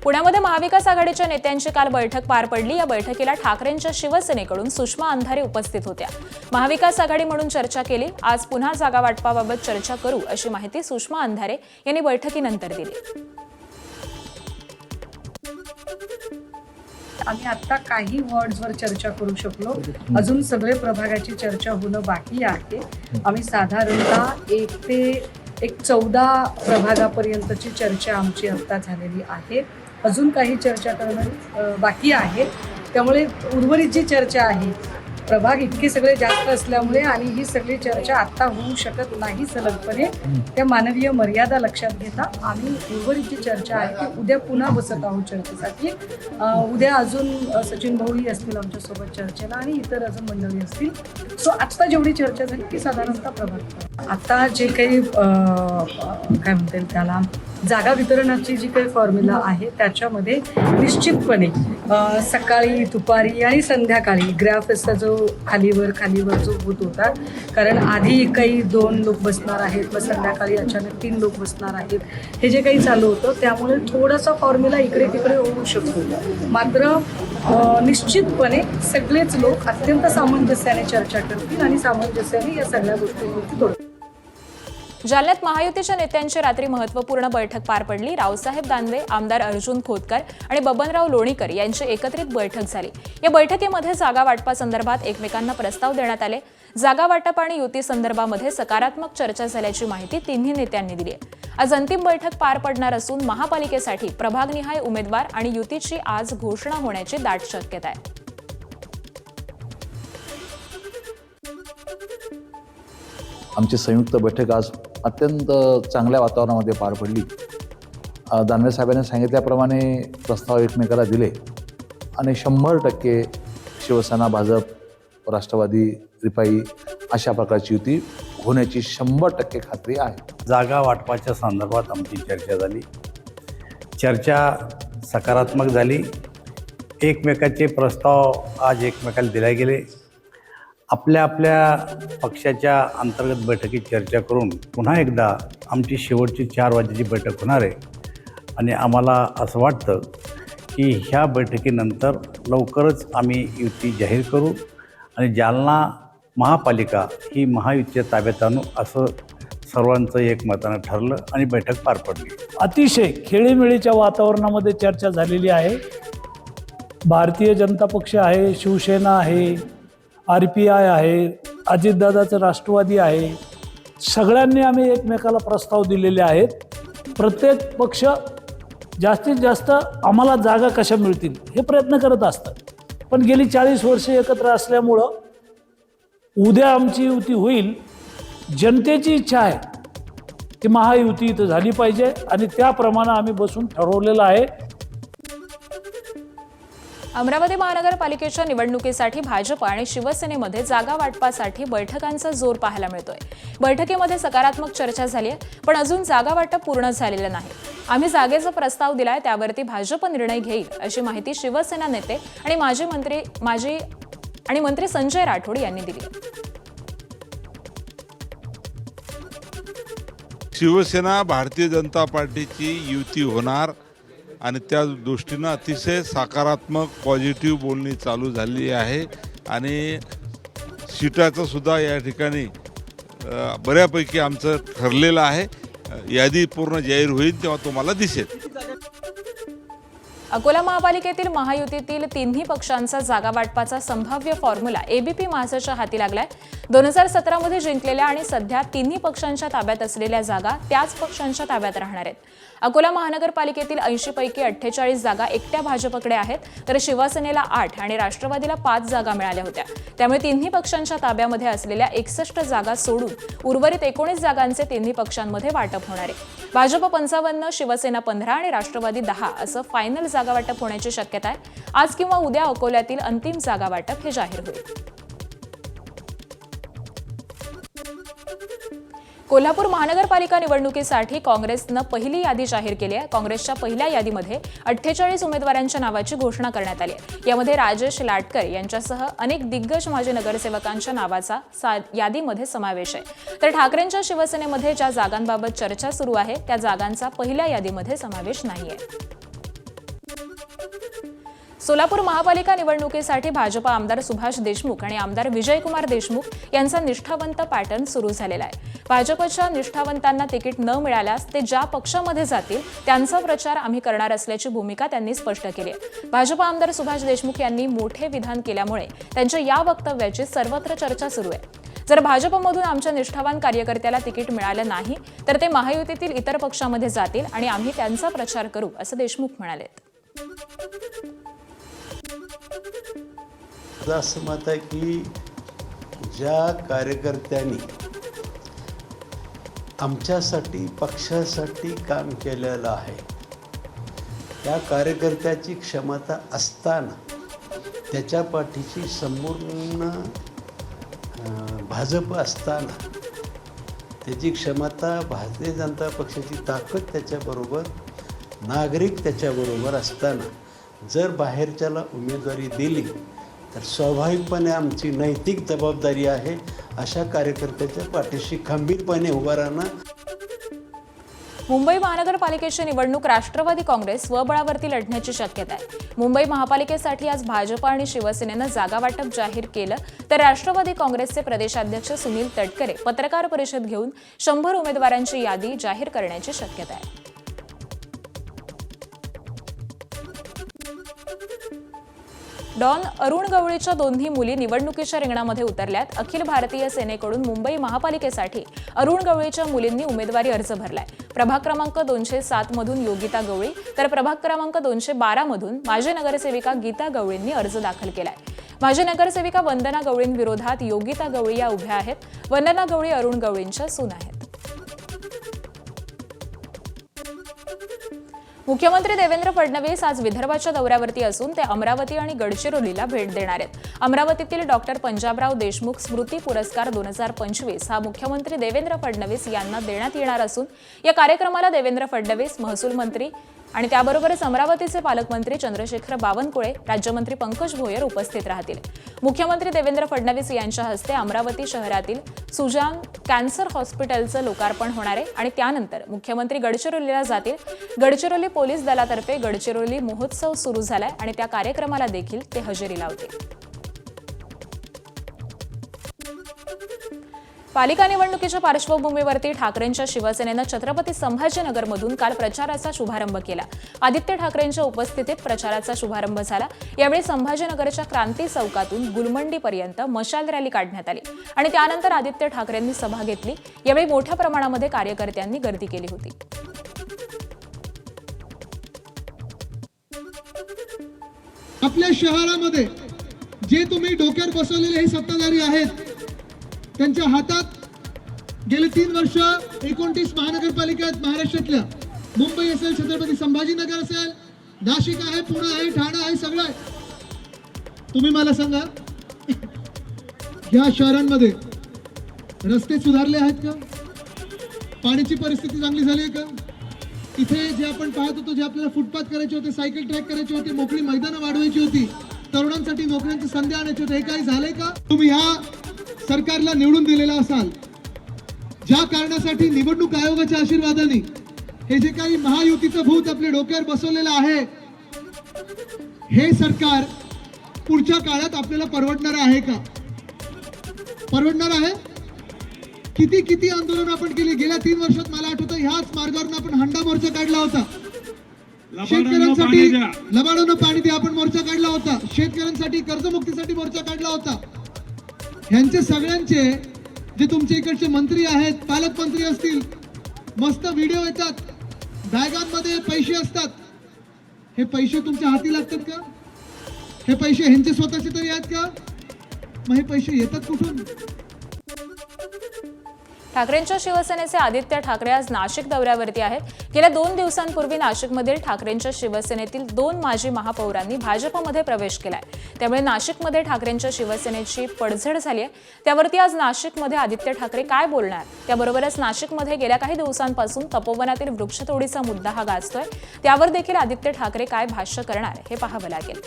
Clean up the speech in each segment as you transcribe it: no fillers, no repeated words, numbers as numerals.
पुण्यामध्ये महाविकास आघाडीच्या नेत्यांची काल बैठक पार पडली। या बैठकीला ठाकरेंच्या शिवसेनेकडून सुषमा अंधारे उपस्थित होत्या। महाविकास आघाडी म्हणून चर्चा केली। आज पुन्हा जागा वाटपाबाबत चर्चा करू अशी माहिती सुषमा अंधारे यांनी बैठकीनंतर दिली। आम्ही आता काही वॉर्ड्सवर चर्चा करू शकलो, अजून सगळे प्रभागाची चर्चा होणं बाकी आहे। आम्ही साधारणतः 1 ते 14 प्रभागापर्यंतची चर्चा आमची आता झालेली आहे। अजून काही चर्चा करणं बाकी आहे, त्यामुळे उर्वरित जी चर्चा आहे, प्रभाग इतके सगळे जास्त असल्यामुळे आणि ही सगळी चर्चा आता होऊ शकत नाही सलगपणे, त्या मानवीय मर्यादा लक्षात घेता आम्ही उर्वरित जी चर्चा आहे ती उद्या पुन्हा बसत आहोत चर्चेसाठी। उद्या अजून सचिन भाऊही असतील आमच्यासोबत चर्चेला आणि इतर अजून मंडळी असतील। सो आत्ता जेवढी चर्चा झाली ती साधारणतः प्रभाग आता जे काही काय म्हणता येईल त्याला जागा वितरणाची जी काही फॉर्म्युला आहे त्याच्यामध्ये निश्चितपणे सकाळी, दुपारी आणि संध्याकाळी ग्राफचा जो खालीवर जो होत होता, कारण आधी काही 2 लोक बसणार आहेत, मग संध्याकाळी अचानक 3 लोक बसणार आहेत, हे जे काही चालू होतं त्यामुळे थोडासा फॉर्म्युला इकडे तिकडे होऊ शकतो। मात्र निश्चितपणे सगळेच लोक अत्यंत सामंजस्याने चर्चा करतील आणि सामंजस्याने या सगळ्या गोष्टींवरती तोडतील। जालन्यात महायुतीच्या नेत्यांची रात्री महत्त्वपूर्ण बैठक पार पडली। रावसाहेब दानवे, आमदार अर्जुन खोतकर आणि बबनराव लोणीकर यांची एकत्रित बैठक झाली। या बैठकीमध्ये जागा वाटपासंदर्भात एकमेकांना प्रस्ताव देण्यात आले। जागा वाटप आणि युती संदर्भामध्ये सकारात्मक चर्चा झाल्याची माहिती तिन्ही नेत्यांनी दिली आहे। आज अंतिम बैठक पार पडणार असून महापालिकेसाठी प्रभागनिहाय उमेदवार आणि युतीची आज घोषणा होण्याची दाट शक्यता आहे। आमची संयुक्त बैठक आज अत्यंत चांगल्या वातावरणामध्ये पार पडली। दानवे साहेबांनी सांगितल्याप्रमाणे प्रस्ताव एकमेकाला दिले आणि 100% शिवसेना, भाजप, राष्ट्रवादी, रिपाई अशा प्रकारची युती होण्याची 100% खात्री आहे। जागा वाटपाच्या संदर्भात आमची चर्चा झाली। चर्चा सकारात्मक झाली। एकमेकाचे प्रस्ताव आज एकमेकाला दिले गेले। आपल्या आपल्या पक्षाच्या अंतर्गत बैठकीत चर्चा करून पुन्हा एकदा आमची शेवटची 4 वाजेची बैठक होणार आहे आणि आम्हाला असं वाटतं की ह्या बैठकीनंतर लवकरच आम्ही युती जाहीर करू आणि जालना महापालिका ही महायुतीच्या ताब्यात आणू असं सर्वांचं एकमतानं ठरलं आणि बैठक पार पडली। अतिशय खेळीमेळीच्या वातावरणामध्ये चर्चा झालेली आहे। भारतीय जनता पक्ष आहे, शिवसेना आहे, RPI आहे, अजितदादाचं राष्ट्रवादी आहे, सगळ्यांनी आम्ही एकमेकाला प्रस्ताव दिलेले आहेत। प्रत्येक पक्ष जास्तीत जास्त आम्हाला जागा कशा मिळतील हे प्रयत्न करत असतात, पण गेली 40 वर्षे एकत्र असल्यामुळं उद्या आमची युती होईल। जनतेची इच्छा आहे की महायुती इथं झाली पाहिजे आणि त्याप्रमाणे आम्ही बसून ठरवलेलं आहे। अमरावती महानगरपालिकेच्या निवडणुकीसाठी भाजप आणि शिवसेनेमध्ये जागा वाटपासाठी बैठकांचा जोर पाहायला मिळतोय। बैठकीमध्ये सकारात्मक चर्चा झाली आहे, पण अजून जागा वाटप पूर्ण झालेलं नाही। आम्ही जागेचा प्रस्ताव दिलाय, त्यावरती भाजप निर्णय घेईल अशी माहिती शिवसेना नेते आणि माजी मंत्री संजय राठोड यांनी दिली। शिवसेना भारतीय जनता पार्टीची युती होणार आणि त्या दृष्टीनं अतिशय सकारात्मक पॉझिटिव्ह बोलणी चालू झाली आहे आणि सीटाचं सुद्धा या ठिकाणी बऱ्यापैकी आमचं ठरलेलं आहे। यादी पूर्ण जाहीर होईल तेव्हा तुम्हाला दिसेल। अकोला महापालिकेतील महायुतीतील तिन्ही पक्षांचा जागा वाटपाचा संभाव्य फॉर्म्युला ABP माझाच्या हाती लागलाय। 2017 मध्ये जिंकलेल्या आणि सध्या तिन्ही पक्षांच्या ताब्यात असलेल्या जागा त्याच पक्षांच्या ताब्यात राहणार आहेत। अकोला महानगरपालिकेतील 80 पैकी 48 जागा एकट्या भाजपकडे आहेत, तर शिवसेनेला 8 आणि राष्ट्रवादीला 5 जागा मिळाल्या होत्या। त्यामुळे तिन्ही पक्षांच्या ताब्यामध्ये असलेल्या 61 जागा सोडून उर्वरित 19 जागांचे तिन्ही पक्षांमध्ये वाटप होणार आहे। भाजप 55, शिवसेना 15 आणि राष्ट्रवादी 10 असं फायनल जागा वाटप होण्याची शक्यता आहे। आज किंवा उद्या अकोल्यातील अंतिम जागा वाटप हे जाहीर होईल। कोल्हापूर महानगरपालिका निवडणुकीसाठी काँग्रेसनं पहिली यादी जाहीर केली आहे। काँग्रेसच्या पहिल्या यादीमध्ये 48 उमेदवारांच्या नावाची घोषणा करण्यात आली आहे। यामध्ये राजेश लाटकर यांच्यासह अनेक दिग्गज माजी नगरसेवकांच्या नावाचा यादीमध्ये समावेश आहे। तर ठाकरेंच्या शिवसेनेमध्ये ज्या जागांबाबत चर्चा सुरू आहे त्या जागांचा पहिल्या यादीमध्ये समावेश नाहीये। सोलापूर महापालिका निवडणुकीसाठी भाजप आमदार सुभाष देशमुख आणि आमदार विजयकुमार देशमुख यांचा निष्ठावंत पॅटर्न सुरू झालेला आहे. भाजपच्या निष्ठावंतांना तिकीट न मिळाल्यास ते ज्या पक्षामध्ये जातील त्यांचा प्रचार आम्ही करणार असल्याची भूमिका त्यांनी स्पष्ट केली आहे. भाजप आमदार सुभाष देशमुख यांनी मोठे विधान केल्यामुळे त्यांच्या या वक्तव्याची सर्वत्र चर्चा सुरू आहे. जर भाजपमधून आमच्या निष्ठावान कार्यकर्त्याला तिकीट मिळालं नाही तर ते महायुतीतील इतर पक्षामध्ये जातील आणि आम्ही त्यांचा प्रचार करू, असं देशमुख म्हणाले. माझं असं मत आहे की ज्या कार्यकर्त्यांनी आमच्यासाठी पक्षासाठी काम केलेलं आहे त्या कार्यकर्त्याची क्षमता असताना त्याच्या पाठीची संपूर्ण भाजप असताना त्याची क्षमता, भारतीय जनता पक्षाची ताकद त्याच्याबरोबर, नागरिक त्याच्याबरोबर असताना जर बाहेरच्याला उमेदवारी दिली तर स्वाभाविकपणे आमची नैतिक जबाबदारी आहे अशा कार्यकर्त्याच्या पाठीशी खंबीरपणे उभा राहणं. मुंबई महानगरपालिकेची निवडणूक राष्ट्रवादी काँग्रेस स्वबळावरती लढण्याची शक्यता आहे. मुंबई महापालिकेसाठी आज भाजप आणि शिवसेनेनं जागा वाटप जाहीर केलं तर राष्ट्रवादी काँग्रेसचे प्रदेशाध्यक्ष सुनील तटकरे पत्रकार परिषद घेऊन 100 उमेदवारांची यादी जाहीर करण्याची शक्यता आहे. डॉन अरुण गवळीच्या दोन्ही मुली निवडणुकीच्या रिंगणामध्ये उतरल्यात. अखिल भारतीय सेनेकडून मुंबई महापालिकेसाठी अरुण गवळीच्या मुलींनी उमेदवारी अर्ज भरलाय. प्रभाग क्रमांक 207 मधून योगिता गवळी तर प्रभाग क्रमांक 212 मधून माजी नगरसेविका गीता गवळींनी अर्ज दाखल केलाय. माजी नगरसेविका वंदना गवळींविरोधात योगिता गवळी या उभ्या आहेत. वंदना गवळी अरुण गवळींच्या सून आहेत. मुख्यमंत्री देवेंद्र फडणवीस आज विदर्भाच्या दौऱ्यावरती असून ते अमरावती आणि गडचिरोलीला भेट देणार आहेत. अमरावतीतील डॉक्टर पंजाबराव देशमुख स्मृती पुरस्कार 2025 हा मुख्यमंत्री देवेंद्र फडणवीस यांना देण्यात येणार असून या कार्यक्रमाला देवेंद्र फडणवीस, महसूल मंत्री आणि त्याबरोबरच अमरावतीचे पालकमंत्री चंद्रशेखर बावनकुळे, राज्यमंत्री पंकज भोयर उपस्थित राहतील. मुख्यमंत्री देवेंद्र फडणवीस यांच्या हस्ते अमरावती शहरातील सुजान कॅन्सर हॉस्पिटलचं लोकार्पण होणार आहे आणि त्यानंतर मुख्यमंत्री गडचिरोलीला जातील. गडचिरोली पोलीस दलातर्फे गडचिरोली महोत्सव सुरू झालाय आणि त्या कार्यक्रमाला देखील ते हजेरी लावतील. पालिका निवडणुकीच्या पार्श्वभूमीवरती ठाकरेंच्या शिवसेनेनं छत्रपती संभाजीनगरमधून काल प्रचाराचा शुभारंभ केला. आदित्य ठाकरेंच्या उपस्थितीत प्रचाराचा शुभारंभ झाला. यावेळी संभाजीनगरच्या क्रांती चौकातून गुलमंडीपर्यंत मशाल रॅली काढण्यात आली आणि त्यानंतर आदित्य ठाकरेंनी सभा घेतली. यावेळी मोठ्या प्रमाणामध्ये कार्यकर्त्यांनी गर्दी केली होती. आपल्या शहरामध्ये जे तुम्ही डोक्यावर बसवलेले हे सत्ताधारी आहेत त्यांच्या हातात गेले 3 वर्ष 29 महानगरपालिका आहेत महाराष्ट्रातल्या. मुंबई असेल, छत्रपती संभाजीनगर असेल, नाशिक आहे, पुणे आहे, ठाणे आहे, सगळं आहे. तुम्ही मला सांगा या शहरांमध्ये रस्ते सुधारले आहेत का? पाण्याची परिस्थिती चांगली झाली आहे का? इथे जे आपण पाहत होतो, जे आपल्याला फुटपाथ करायचे होते, सायकल ट्रॅक करायचे होते, मोकळी मैदानं वाढवायची होती, तरुणांसाठी नोकऱ्यांची संधी आणायची होती, हे काही झालंय का? तुम्ही ह्या सरकारला निवडून दिलेला असाल, ज्या कारणासाठी निवडणूक आयोगाच्या आशीर्वादाने हे जे काही महायुतीचं भूत आपल्या डोक्यावर बसवलेलं आहे हे सरकार पुढच्या काळात आपल्याला परवडणार आहे का? परवडणार आहे? किती किती आंदोलन आपण केली गेल्या 3 वर्षात. मला आठवतं ह्याच मार्गावरून आपण हंडा मोर्चा काढला होता. शेतकऱ्यांसाठी लबाडानं पाणी द्या आपण मोर्चा काढला होता. शेतकऱ्यांसाठी कर्जमुक्तीसाठी मोर्चा काढला होता. ह्यांचे सगळ्यांचे जे तुमच्या इकडचे मंत्री आहेत, पालकमंत्री असतील, मस्त व्हिडिओ येतात, बॅगांमध्ये पैसे असतात. हे पैसे तुमच्या हाती लागतात का? हे पैसे ह्यांचे स्वतःचे तरी आहेत का? मग हे पैसे येतात कुठून? ठाकरेंच्या शिवसेनेचे आदित्य ठाकरे आज नाशिक दौऱ्यावरती आहेत. गेल्या 2 दिवसांपूर्वी नाशिकमधील ठाकरेंच्या शिवसेनेतील 2 माजी महापौरांनी भाजपमध्ये प्रवेश केलाय. त्यामुळे नाशिकमध्ये ठाकरेंच्या शिवसेनेची पडझड झाली आहे. त्यावरती आज नाशिकमध्ये आदित्य ठाकरे काय बोलणार, त्याबरोबरच नाशिकमध्ये गेल्या काही दिवसांपासून तपोवनातील वृक्षतोडीचा मुद्दा हा गाजतोय, त्यावर देखील आदित्य ठाकरे काय भाष्य करणार हे पाहावं लागेल.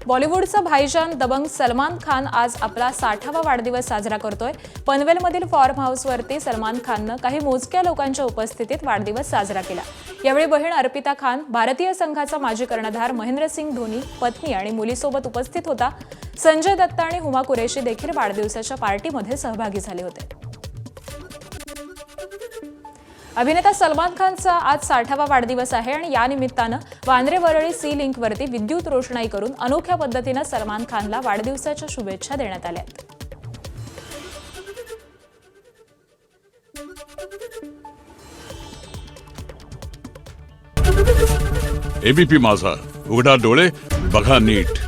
बॉलिवूडचा भाईजान दबंग सलमान खान आज आपला 60वा वाढदिवस साजरा करतोय. पनवेलमधील फॉर्म हाऊसवरती सलमान खाननं काही मोजक्या लोकांच्या उपस्थितीत वाढदिवस साजरा केला. यावेळी बहीण अर्पिता खान, भारतीय संघाचा माजी कर्णधार महेंद्रसिंग धोनी, पत्नी आणि मुलीसोबत उपस्थित होता. संजय दत्त आणि हुमा कुरेशी देखील वाढदिवसाच्या पार्टीमध्ये सहभागी झाले होते. अभिनेता सलमान खानचा आज 60वा वाढदिवस आहे आणि या निमित्तानं वांद्रे वरळी सी लिंकवरती विद्युत रोषणाई करून अनोख्या पद्धतीनं सलमान खानला वाढदिवसाच्या शुभेच्छा देण्यात आल्या. एबीपी माझा, उघडा डोळे बघा नीट.